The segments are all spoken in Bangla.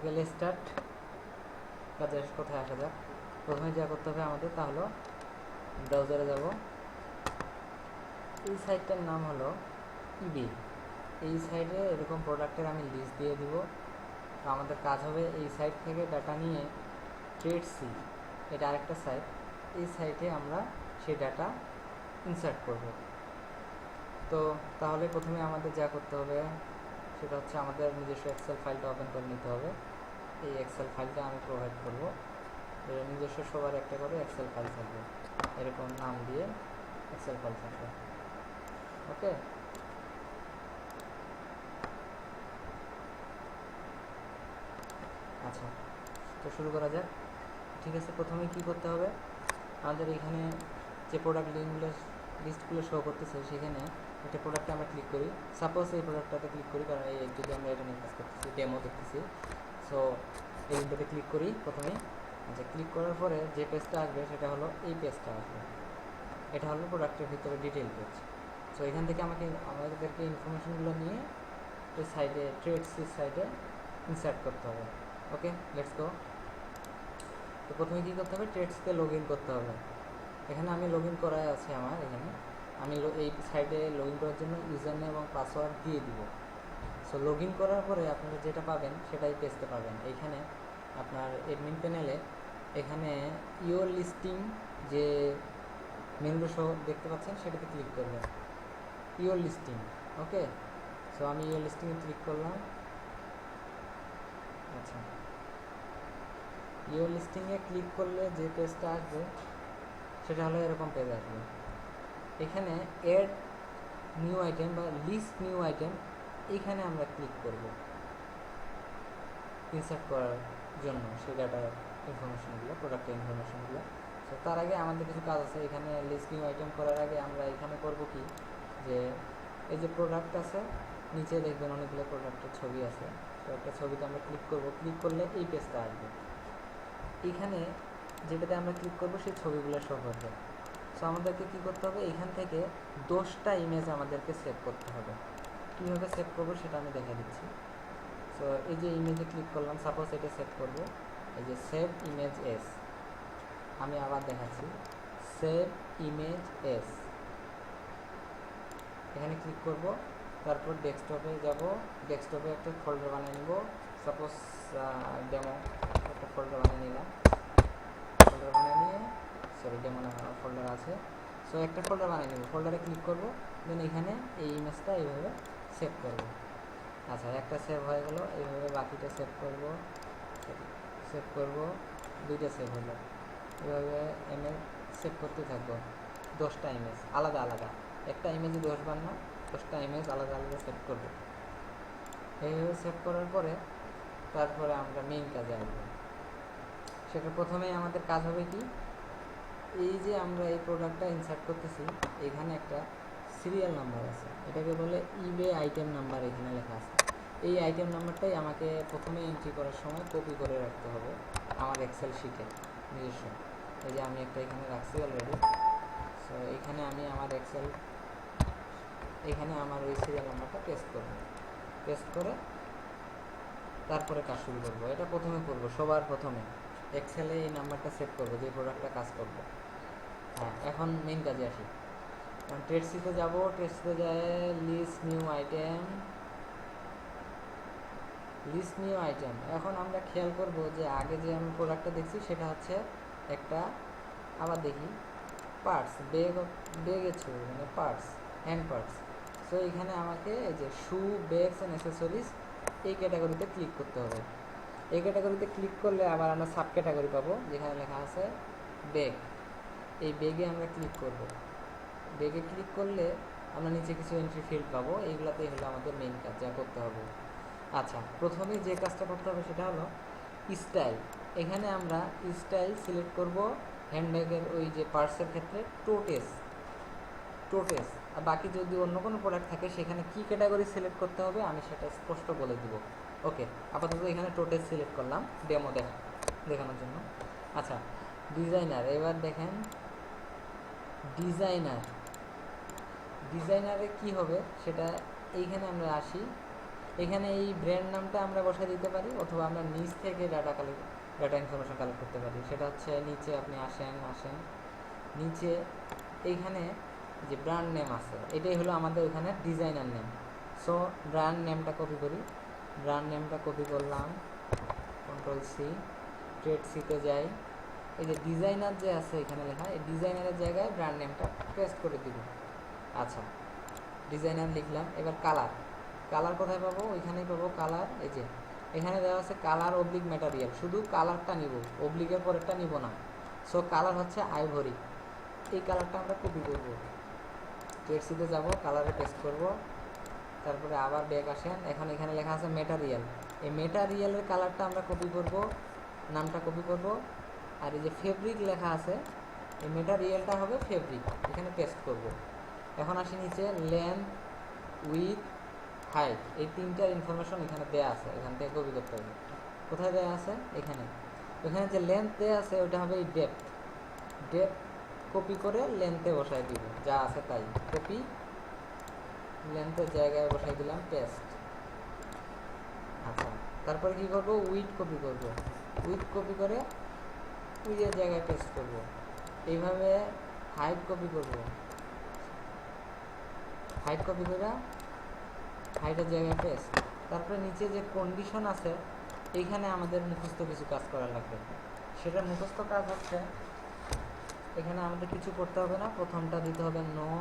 Okay, let's start. কাজের কোথায় আসা যাক। প্রথমে যা করতে হবে আমাদের তা হলো ব্রাউজারে যাব। এই সাইটটার নাম হলো ইবে। এই সাইটে এরকম প্রোডাক্টের আমি লিস্ট দিয়ে দিব। তো আমাদের কাজ হবে এই সাইট থেকে ডাটা নিয়ে ট্রেডসি, এটা আরেকটা সাইট, এই সাইটে আমরা সেই ডাটা ইনসার্ট করব। তো তাহলে প্রথমে আমাদের যা করতে হবে সেটা হচ্ছে আমাদের নিজস্ব এক্সেল ফাইলটা ওপেন করে নিতে হবে। এই এক্সেল ফাইলটা আমি প্রোভাইড করব। নিজস্ব সবার একটা করে এক্সেল ফাইল থাকবে, এরকম নাম দিয়ে এক্সেল ফাইল থাকবে। ওকে, আচ্ছা, তো শুরু করা যাক। ঠিক আছে, প্রথমে কি করতে হবে, আমাদের এখানে যে প্রোডাক্ট লিস্টগুলো শো করতেছে সেখানে একটা প্রোডাক্টে আমরা ক্লিক করি। সাপোজ এই প্রোডাক্টটাতে ক্লিক করি, কারণ এই যদি আমরা এটা নিয়ে কাজ করতেছি, ডেমো দেখতেছি। সো এই উইন্ডোতে ক্লিক করি প্রথমেই। আচ্ছা, ক্লিক করার পরে যে পেজটা আসবে সেটা হলো এই পেজটা আসবে। এটা হলো প্রোডাক্টের ভিতরে ডিটেল পেজ। সো এখান থেকে আমাদেরকে ইনফরমেশনগুলো নিয়ে এই সাইডে ট্রেডসির সাইডে ইনসার্ট করতে হবে। ওকে, লেটস গো। তো প্রথমে কী করতে হবে, ট্রেডসিতে লগ ইন করতে হবে। এখানে আমি লগ ইন করাই আছে আমার। এখানে আমি এই সাইডে লগ ইন করার জন্য ইউজার নেম এবং পাসওয়ার্ড দিয়ে দিব। সো লগ ইন করার পরে আপনারা যেটা পাবেন সেটাই পেজতে পাবেন। এইখানে আপনার অ্যাডমিন প্যানেলে এখানে ইওর লিস্টিং যে মেনু শো দেখতে পাচ্ছেন সেটাতে ক্লিক করবেন, ইওর লিস্টিং। ওকে, সো আমি ইওর লিস্টিংয়ে ক্লিক করলাম। আচ্ছা, ইওর লিস্টিংয়ে ক্লিক করলে যে পেজটা আসবে সেটা হলো এরকম পেজ আসবে। এখানে এড নিউ আইটেম বা লিস্ট নিউ আইটেম, এইখানে আমরা ক্লিক করব ইনসার্ট করার জন্য সেই ডাটার ইনফরমেশনগুলো, প্রোডাক্টের ইনফরমেশনগুলো। তো তার আগে আমাদের কিছু কাজ আছে। এখানে লিস্ট নিউ আইটেম করার আগে আমরা এখানে করব কি, যে এই যে প্রোডাক্ট আছে নিচে দেখবেন অনেকগুলো প্রোডাক্টের ছবি আছে। তো একটা ছবিতে আমরা ক্লিক করব, ক্লিক করলে এই পেজটা আসবে। এখানে যেটাতে আমরা ক্লিক করব সেই ছবিগুলো শো করবে। সো আমাদেরকে কী করতে হবে, এখান থেকে 10টা ইমেজ আমাদেরকে সেভ করতে হবে। কীভাবে সেভ করবো সেটা আমি দেখা দিচ্ছি। সো এই যে ইমেজে ক্লিক করলাম, সাপোজ এটা সেভ করব, এই যে সেভ ইমেজ এস, আমি আবার দেখাচ্ছি, সেভ ইমেজ এস, এখানে ক্লিক করব। তারপর ডেস্কটপে যাব, ডেস্কটপে একটা ফোল্ডার বানিয়ে নেব। সাপোজ ডেমো একটা ফোল্ডার বানিয়ে নিলাম। ফোল্ডার বানিয়ে নিয়ে, সরি ডেমো না, ফোল্ডার আছে। সো একটা ফোল্ডার বানিয়ে নেব, ফোল্ডারে ক্লিক করব, দেন এখানে এই ইমেজটা এইভাবে সেভ করব। আচ্ছা, একটা সেভ হয়ে গেল, এইভাবে বাকিটা সেভ করব, দুইটা সেভ হলো। এইভাবে ইমেজ সেভ করতে থাকবো, 10টা ইমেজ আলাদা আলাদা, একটা ইমেজে 10 বার না, 10টা ইমেজ আলাদা আলাদা সেভ করব। এইভাবে সেভ করার পরে তারপরে আমরা মেইন কাজে আসবো। সেটা প্রথমেই আমাদের কাজ হবে কি, এই যে আমরা এই প্রোডাক্টটা ইনসার্ট করতেছি, এখানে একটা সিরিয়াল নাম্বার আছে, এটাকে বলে ইবে আইটেম নাম্বার, এখানে লেখা আছে। এই আইটেম নাম্বারটাই আমাকে প্রথমে এন্ট্রি করার সময় কপি করে রাখতে হবে আমার এক্সেল শিটে নিজস্ব। এই যে আমি একটা এখানে রাখছি অলরেডি। সো এখানে আমি আমার এখানে আমার ওই সিরিয়াল নাম্বারটা পেস্ট করব, পেস্ট করে তারপরে কাজ শুরু করবো। এটা প্রথমে করবো, সবার প্রথমে এক্সেলে এই নাম্বারটা সেভ করবো যে প্রোডাক্টটা কাজ করবো। হ্যাঁ, এখন মেইন কাজে আসি। ট্রেডসিতে যাব, ট্রেডসিতে যায় লিস্ট নিউ আইটেম। এখন আমরা খেয়াল করব যে আগে যে আমি প্রোডাক্টটা দেখছি সেটা হচ্ছে একটা, আবার দেখি পার্টস, বেগের ছবি, মানে পার্টস, হ্যান্ড পার্টস। সো এখানে আমাকে এই যে শু, ব্যাগস অ্যান্ড অ্যাক্সেসরিজ, এই ক্যাটাগরিতে ক্লিক করতে হবে। এই ক্যাটাগরিতে ক্লিক করলে আবার আমরা সাব ক্যাটাগরি পাবো যেখানে লেখা আছে ব্যাগ। এই ব্যাগে আমরা ক্লিক করব। ব্যাগে ক্লিক করলে আমরা নিচে কিছু এন্ট্রি ফিল্ড পাবো, এইগুলোতেই হলো আমাদের মেইন কাজ যা করতে হবে। আচ্ছা, প্রথমে যে কাজটা করতে হবে সেটা হলো স্টাইল। এখানে আমরা স্টাইল সিলেক্ট করব হ্যান্ডব্যাগের ওই যে পার্টসের ক্ষেত্রে টোটেস, আর বাকি যদি অন্য কোনো প্রোডাক্ট থাকে সেখানে কি ক্যাটাগরি সিলেক্ট করতে হবে আমি সেটা স্পষ্ট বলে দিব। ওকে, আপাতত এখানে টোটেস সিলেক্ট করলাম ডেমো দেখানোর জন্য। আচ্ছা, ডিজাইনার, এবার দেখেন ডিজাইনারে কি হবে সেটা এইখানে আমরা আসি। এখানে এই ব্র্যান্ড নামটা আমরা বসায় দিতে পারি, অথবা আমরা নিচ থেকে ডাটা ইনফরমেশন কালেক্ট করতে পারি। সেটা হচ্ছে নিচে আপনি আসেন নিচে এইখানে যে ব্র্যান্ড নেম আছে এটাই হলো আমাদের ওখানে ডিজাইনার নেম। সো ব্র্যান্ড নেমটা কপি করি, ব্র্যান্ড নেমটা কপি করলাম, কন্ট্রোল সি, ট্রেড সিতে যাই, এই যে ডিজাইনার যে আছে এখানে লেখা, এই ডিজাইনারের জায়গায় ব্র্যান্ড নেমটা পেস্ট করে দিব। আচ্ছা, ডিজাইনার লিখলাম। এবার কালার কোথায় পাবো? ওইখানেই পাবো কালার। এই যে এখানে দেওয়া আছে কালার অবলিক ম্যাটেরিয়াল, শুধু কালারটা নিব, অবলিকের পরেরটা নিব না। সো কালার হচ্ছে আইভরি, এই কালারটা আমরা কপি করব, ট্রেড সিতে যাব, কালারে পেস্ট করব, তারপরে আবার ব্যাক আসেন, এখন এখানে লেখা আছে মেটারিয়াল, এই মেটারিয়ালের কালারটা আমরা কপি করব, নামটা কপি করব, আর এই যে ফেব্রিক লেখা আছে এই মেটারিয়ালটা হবে ফেব্রিক, এখানে পেস্ট করব। এখন আসি নিচে, লেন্থ, উইথ, হাইট, এই তিনটার ইনফরমেশন এখানে দেয়া আছে, এখান থেকে কপি করতে হবে। কোথায় দেয়া আছে? এখানে। এখানে যে লেন্থ দেয়া আছে ওটা হবে এই ডেপথ কপি করে লেন্থে বসাই দিব, যা আছে তাই কপি, লেন্থের জায়গায় বসাই দিলাম পেস্ট। আচ্ছা, তারপরে কি করব? উইথ কপি করব, উইথ কপি করে উইথের জায়গায় পেস্ট করব। এইভাবে হাইট কপি করব, হাইট কপি করে হাইটের জায়গায় পেস্ট। তারপরে নিচে যে কন্ডিশন আছে এইখানে আমাদের মুখস্থ কিছু কাজ করা লাগবে। সেটা মুখস্থ কাজ হচ্ছে, এখানে আমাদের কিছু করতে হবে না, প্রথমটা দিতে হবে নো,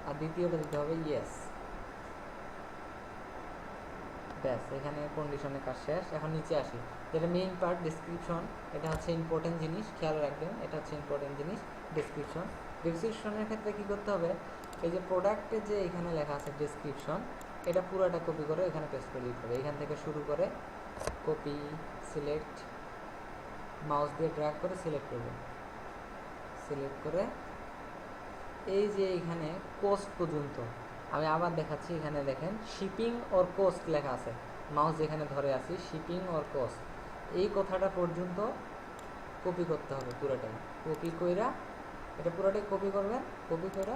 আর দ্বিতীয়টা দিতে হবে ইয়েস, ব্যাস, এখানে কন্ডিশনের কাজ শেষ। এখন নিচে আসি, যেটা মেইন পার্ট ডেসক্রিপশন, এটা হচ্ছে ইম্পর্টেন্ট জিনিস, খেয়াল রাখবেন, এটা হচ্ছে ইম্পর্টেন্ট জিনিস ডেসক্রিপশনের ক্ষেত্রে কি করতে হবে? এই যে প্রোডাক্টে যে এখানে লেখা আছে ডেসক্রিপশন, এটা পুরোটা কপি করে এখানে পেস্ট করে দিতে হবে। এখান থেকে শুরু করে কপি, সিলেক্ট, মাউস দিয়ে ড্র্যাগ করে সিলেক্ট করবেন, সিলেক্ট করে এই যে এখানে কোস্ট পর্যন্ত আমি আবার দেখাচ্ছি, এখানে দেখেন শিপিং অর কোস্ট লেখা আছে, মাউস যেখানে ধরে আছি শিপিং অর কোস্ট, এই কথাটা পর্যন্ত কপি করতে হবে পুরোটাই। কপি কইরা এটা পুরোটাই কপি করবেন, কপি করে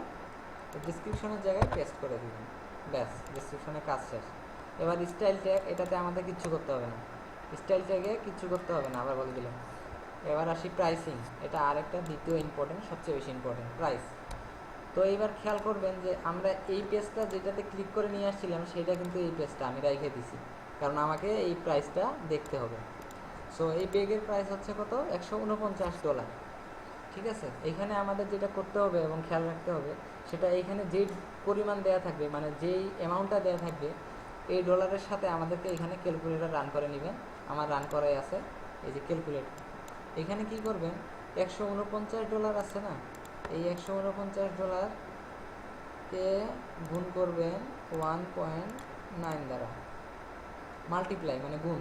ডেসক্রিপশনের জায়গায় পেস্ট করে দিবেন, ব্যাস, ডেসক্রিপশনের কাজ শেষ। এবার স্টাইল ট্যাগ, এটাতে আমাদের কিচ্ছু করতে হবে না, স্টাইল ট্যাগে কিচ্ছু করতে হবে না, আবার বলে দিলাম। এবার আসি প্রাইসিং, এটা আরেকটা দ্বিতীয় ইম্পর্টেন্ট, সবচেয়ে বেশি ইম্পর্টেন্ট, প্রাইস। তো এইবার খেয়াল করবেন যে আমরা এই পেজটা যেটাতে ক্লিক করে নিয়ে আসছিলাম সেটা কিন্তু এই পেজটা আমি রেখে দিছি, কারণ আমাকে এই প্রাইসটা দেখতে হবে। সো এই ব্যাগের প্রাইস হচ্ছে কত? $149। ঠিক আছে, এখানে আমাদের যেটা করতে হবে এবং খেয়াল রাখতে হবে, সেটা এইখানে যেই পরিমাণ দেয়া থাকবে, মানে যেই অ্যামাউন্টটা দেয়া থাকবে, এই ডলারের সাথে আমাদেরকে এখানে ক্যালকুলেটর রান করে নেবেন। আমার রান করাই আছে, এই যে ক্যালকুলেটর। এখানে কি করবেন? $149 আছে না, এই $149কে গুণ করবেন 1.9 দ্বারা, মাল্টিপ্লাই মানে গুণ।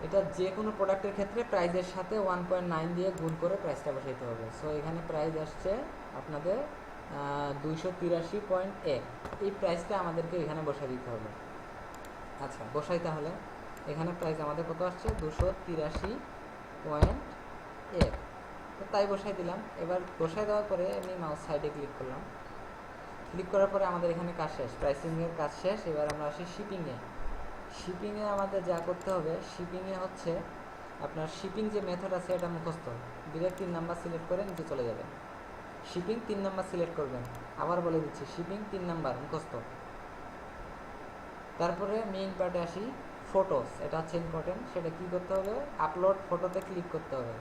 এটা যে কোনো প্রোডাক্টের ক্ষেত্রে প্রাইসের সাথে 1.9 দিয়ে গুণ করে প্রাইসটা বসাইতে হবে। সো এখানে প্রাইস আসছে আপনাদের 283.1, এই প্রাইসটা আমাদেরকে এখানে বসাই দিতে হবে। আচ্ছা, বসাই, তাহলে এখানে প্রাইস আমাদের কত আসছে? 283.1, তো তাই বসাই দিলাম। এবার বসাই দেওয়ার পরে আমি মাউস সাইডে ক্লিক করলাম, ক্লিক করার পরে আমাদের এখানে কাজ শেষ, প্রাইসিংয়ের কাজ শেষ। এবার আমরা আসি শিপিংয়ে। শিপিংয়ে আমাদের যা করতে হবে, শিপিংয়ে হচ্ছে আপনার শিপিং যে মেথড আছে এটা মুখস্থ, ডিরেক্ট 3 নাম্বার সিলেক্ট করে নিচে চলে যাবেন, শিপিং 3 নাম্বার সিলেক্ট করবেন। আবার বলে দিচ্ছি, শিপিং 3 নাম্বার মুখস্থ। তারপরে মেইন পার্টে আসি, ফটোস, এটা হচ্ছে ইম্পর্টেন্ট। সেটা কি করতে হবে? আপলোড ফটোতে ক্লিক করতে হবে।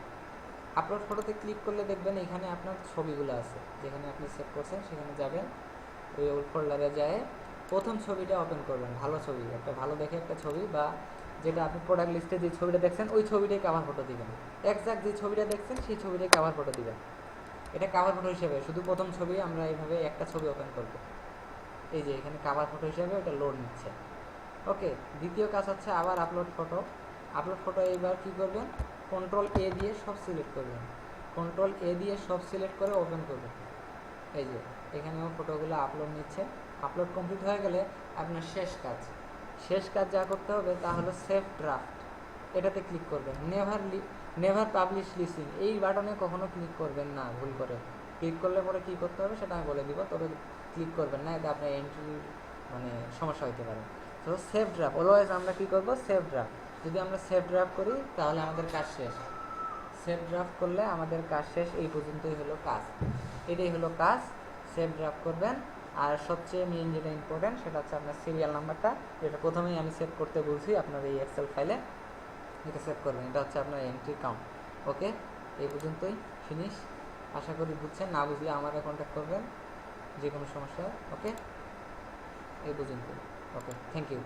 আপলোড ফটোতে ক্লিক করলে দেখবেন এখানে আপনার ছবিগুলো আছে, যেখানে আপনি সেভ করছেন সেখানে যাবেন, ওই ওল্ড ফোল্ডারে যায় প্রথম ছবিটা ওপেন করবেন, ভালো ছবি, একটা ভালো দেখে একটা ছবি, বা যেটা আপনি প্রোডাক্ট লিস্টে যে ছবিটা দেখছেন ওই ছবিটাই কাভার ফটো দিবেন, একজাক্ট যে ছবিটা দেখছেন সেই ছবিটাই কাভার ফটো দিবেন। এটা কাভার ফটো হিসেবে শুধু প্রথম ছবি আমরা এইভাবে একটা ছবি ওপেন করব, এই যে এখানে কাভার ফটো হিসেবে ওটা লোড নিচ্ছে। ওকে, দ্বিতীয় কাজ হচ্ছে আবার আপলোড ফটো। আপলোড ফটো এইবার কী করবেন? কন্ট্রোল এ দিয়ে সব সিলেক্ট করবেন, কন্ট্রোল এ দিয়ে সব সিলেক্ট করে ওপেন করবেন। এই যে এখানেও ফটোগুলো আপলোড নিচ্ছে। আপলোড কমপ্লিট হয়ে গেলে আপনার শেষ কাজ যা করতে হবে তা হলো সেভ ড্রাফট, এটাতে ক্লিক করবেন। নেভার পাবলিশ লিস্টিং, এই বাটনে কখনো ক্লিক করবেন না ভুল করে। ক্লিক করলে পরে কী করতে হবে সেটা আমি বলে দিব, তবে ক্লিক করবেন না, এতে আপনার এন্ট্রি মানে সমস্যা হতে পারে। তো সেভ ড্রাফট অলওয়েজ আমরা কী করবো, সেভ ড্রাফট। যদি আমরা সেভ ড্রাফট করি তাহলে আমাদের কাজ শেষ। সেভ ড্রাফট করলে আমাদের কাজ শেষ, এই পর্যন্তই হলো কাজ, এটাই হলো কাজ। সেভ ড্রাফট করবেন। আর সবচেয়ে মেইন যেটা ইম্পর্টেন্ট সেটা হচ্ছে আপনার সিরিয়াল নাম্বারটা, যেটা প্রথমেই আমি সেভ করতে বলছি আপনার এই এক্সেল ফাইলে, এটা সেভ করবেন। এটা হচ্ছে আপনার এন্ট্রি কাউন্ট। ওকে, এই পর্যন্তই, ফিনিশ। আশা করি বুঝছেন, না বুঝলে আমাকে কন্ট্যাক্ট করবেন যে কোনো সমস্যা। ওকে, এই পর্যন্তই। ওকে, থ্যাংক ইউ।